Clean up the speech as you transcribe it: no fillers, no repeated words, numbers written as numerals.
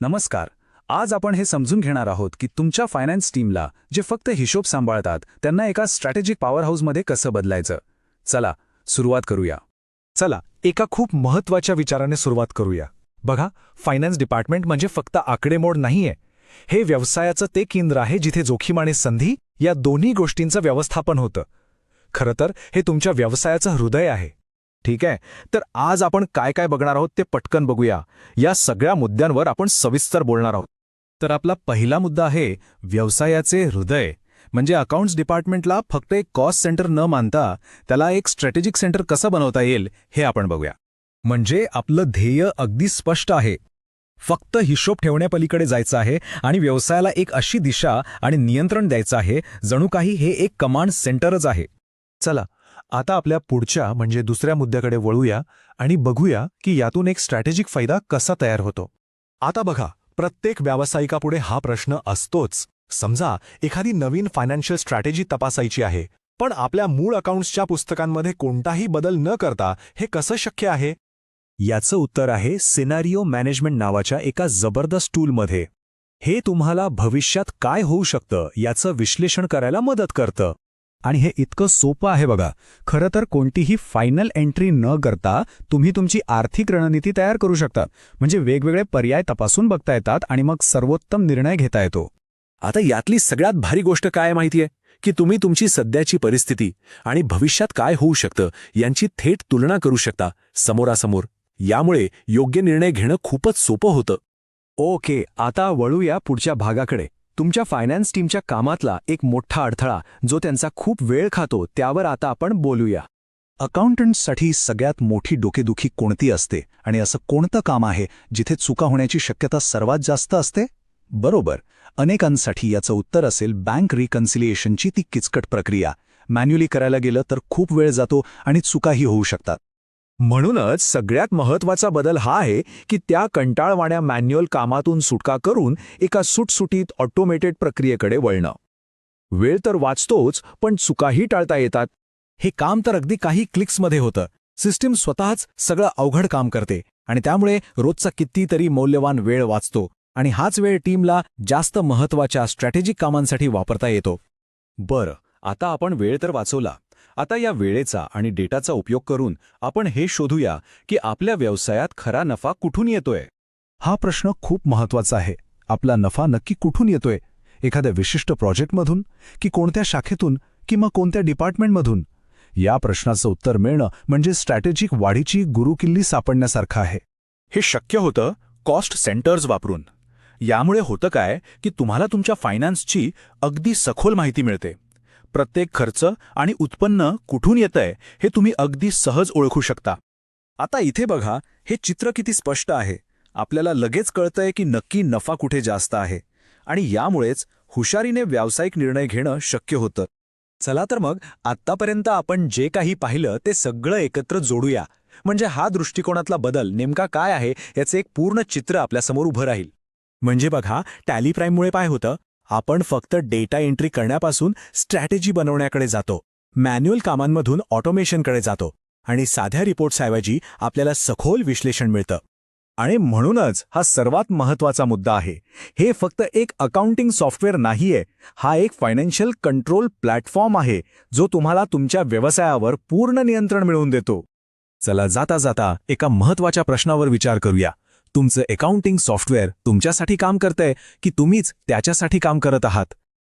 नमस्कार. आज आपण हे समजून घेणार आहोत की तुमच्या फायनान्स टीमला जे फक्त हिशोब सांभाळतात त्यांना एका स्ट्रॅटेजिक पॉवर हाऊसमध्ये कसं बदलायचं. चला सुरुवात करूया. चला एका खूप महत्त्वाच्या विचाराने सुरुवात करूया. बघा, फायनान्स डिपार्टमेंट म्हणजे फक्त आकडेमोड नाहीये. हे व्यवसायाचं ते केंद्र आहे जिथे जोखीम आणि संधी या दोन्ही गोष्टींचं व्यवस्थापन होतं. खरं तर हे तुमच्या व्यवसायाचं हृदय आहे. ठीक आहे, तर आज आपण काय काय बघणार आहोत ते पटकन बघूया. या सगळ्या मुद्द्यांवर आपण सविस्तर बोलणार आहोत. तर आपला पहिला मुद्दा आहे व्यवसायाचे हृदय. म्हणजे अकाउंट्स डिपार्टमेंटला फक्त एक कॉस्ट सेंटर न मानता त्याला एक स्ट्रॅटेजिक सेंटर कसं बनवता येईल हे आपण बघूया. म्हणजे आपलं ध्येय अगदी स्पष्ट आहे. फक्त हिशोब ठेवण्यापलीकडे जायचं आहे आणि व्यवसायाला एक अशी दिशा आणि नियंत्रण द्यायचं आहे जणू काही हे एक कमांड सेंटरच आहे. चला आता आपल्या पुढच्या म्हणजे दुसऱ्या मुद्द्याकडे वळूया आणि बघूया की यातून एक स्ट्रॅटेजिक फायदा कसा तयार होतो. आता बघा, प्रत्येक व्यावसायिकापुढे हा प्रश्न असतोच. समजा एखादी नवीन फायनान्शियल स्ट्रॅटेजी तपासायची आहे, पण आपल्या मूळ अकाउंट्सच्या पुस्तकांमध्ये कोणताही बदल न करता हे कसं शक्य आहे? याचं उत्तर आहे सिनारिओ मॅनेजमेंट नावाच्या एका जबरदस्त टूलमध्ये. हे तुम्हाला भविष्यात काय होऊ शकतं याचं विश्लेषण करायला मदत करतं. आणि हे इतकं सोपं आहे बघा. खरं तर कोणतीही फायनल एंट्री न करता तुम्ही तुमची आर्थिक रणनीती तयार करू शकता. म्हणजे वेगवेगळे पर्याय तपासून बघता येतात आणि मग सर्वोत्तम निर्णय घेता येतो. आता यातली सगळ्यात भारी गोष्ट काय माहितीये की तुम्ही तुमची सध्याची परिस्थिती आणि भविष्यात काय होऊ शकतं यांची थेट तुलना करू शकता समोरासमोर. यामुळे योग्य निर्णय घेणं खूपच सोपं होतं. ओके, आता वळूया पुढच्या भागाकडे. तुमच्या फायनान्स टीमच्या कामातला एक मोठा अडथळा जो त्यांचा खूप वेळ खातो त्यावर आता आपण बोलूया. अकाउंटंट्ससाठी सगळ्यात मोठी डोकेदुखी कोणती असते आणि असं कोणतं काम आहे जिथे चुका होण्याची शक्यता सर्वात जास्त असते? बरोबर, अनेकांसाठी याचं उत्तर असेल बँक रिकन्सिलिएशनची ती किचकट प्रक्रिया. मॅन्युअली करायला गेलं तर खूप वेळ जातो आणि चुकाही होऊ शकतात. म्हणूनच सगळ्यात महत्त्वाचा बदल हा आहे की त्या कंटाळवाण्या मॅन्युअल कामातून सुटका करून एका सुटसुटीत ऑटोमेटेड प्रक्रियेकडे वळणं. वेळ तर वाचतोच, पण चुकाही टाळता येतात. हे काम तर अगदी काही क्लिक्समध्ये होतं. सिस्टीम स्वतःच सगळं अवघड काम करते आणि त्यामुळे रोजचा कितीतरी मौल्यवान वेळ वाचतो आणि हाच वेळ टीमला जास्त महत्त्वाच्या स्ट्रॅटेजिक कामांसाठी वापरता येतो. बरं, आता आपण वेळ तर वाचवला. आता या वेळेचा आणि डेटाचा उपयोग करून आपण हे शोधूया की आपल्या व्यवसायात खरा नफा कुठून येतोय. हा प्रश्न खूप महत्त्वाचा आहे. आपला नफा नक्की कुठून येतोय? एखाद्या विशिष्ट प्रोजेक्टमधून की कोणत्या शाखेतून किंवा कोणत्या डिपार्टमेंटमधून? या प्रश्नाचं उत्तर मिळणं म्हणजे स्ट्रॅटेजिक वाढीची गुरुकिल्ली सापडण्यासारखं आहे. हे शक्य होतं कॉस्ट सेंटर्स वापरून. यामुळे होतं काय की तुम्हाला तुमच्या फायनान्सची अगदी सखोल माहिती मिळते. प्रत्येक खर्च आणि उत्पन्न कुठून येतंय हे तुम्ही अगदी सहज ओळखू शकता. आता इथे बघा, हे चित्र किती स्पष्ट आहे. आपल्याला लगेच कळतंय की नक्की नफा कुठे जास्त आहे आणि यामुळेच हुशारीने व्यावसायिक निर्णय घेणं शक्य होतं. चला तर मग आत्तापर्यंत आपण जे काही पाहिलं ते सगळं एकत्र जोडूया. म्हणजे हा दृष्टिकोनातला बदल नेमका काय आहे याचे एक पूर्ण चित्र आपल्यासमोर उभं राहील. म्हणजे बघा, टॅली प्राईममुळे काय होतं, आपण फक्त डेटा एंट्री करण्यापासून स्ट्रॅटेजी बनवण्याकडे जातो, मॅन्युअल कामांमधून ऑटोमेशनकडे जातो आणि साध्या रिपोर्ट्सऐवजी आपल्याला सखोल विश्लेषण मिळतं. आणि म्हणूनच हा सर्वात महत्त्वाचा मुद्दा आहे. हे फक्त एक अकाउंटिंग सॉफ्टवेअर नाहीये, हा एक फायनान्शियल कंट्रोल प्लॅटफॉर्म आहे जो तुम्हाला तुमच्या व्यवसायावर पूर्ण नियंत्रण मिळवून देतो. चला जाता जाता एका महत्त्वाच्या प्रश्नावर विचार करूया. तुमचं अकाउंटिंग सॉफ्टवेअर तुमच्यासाठी काम करतंय की तुम्हीच त्याच्यासाठी काम करत आहात?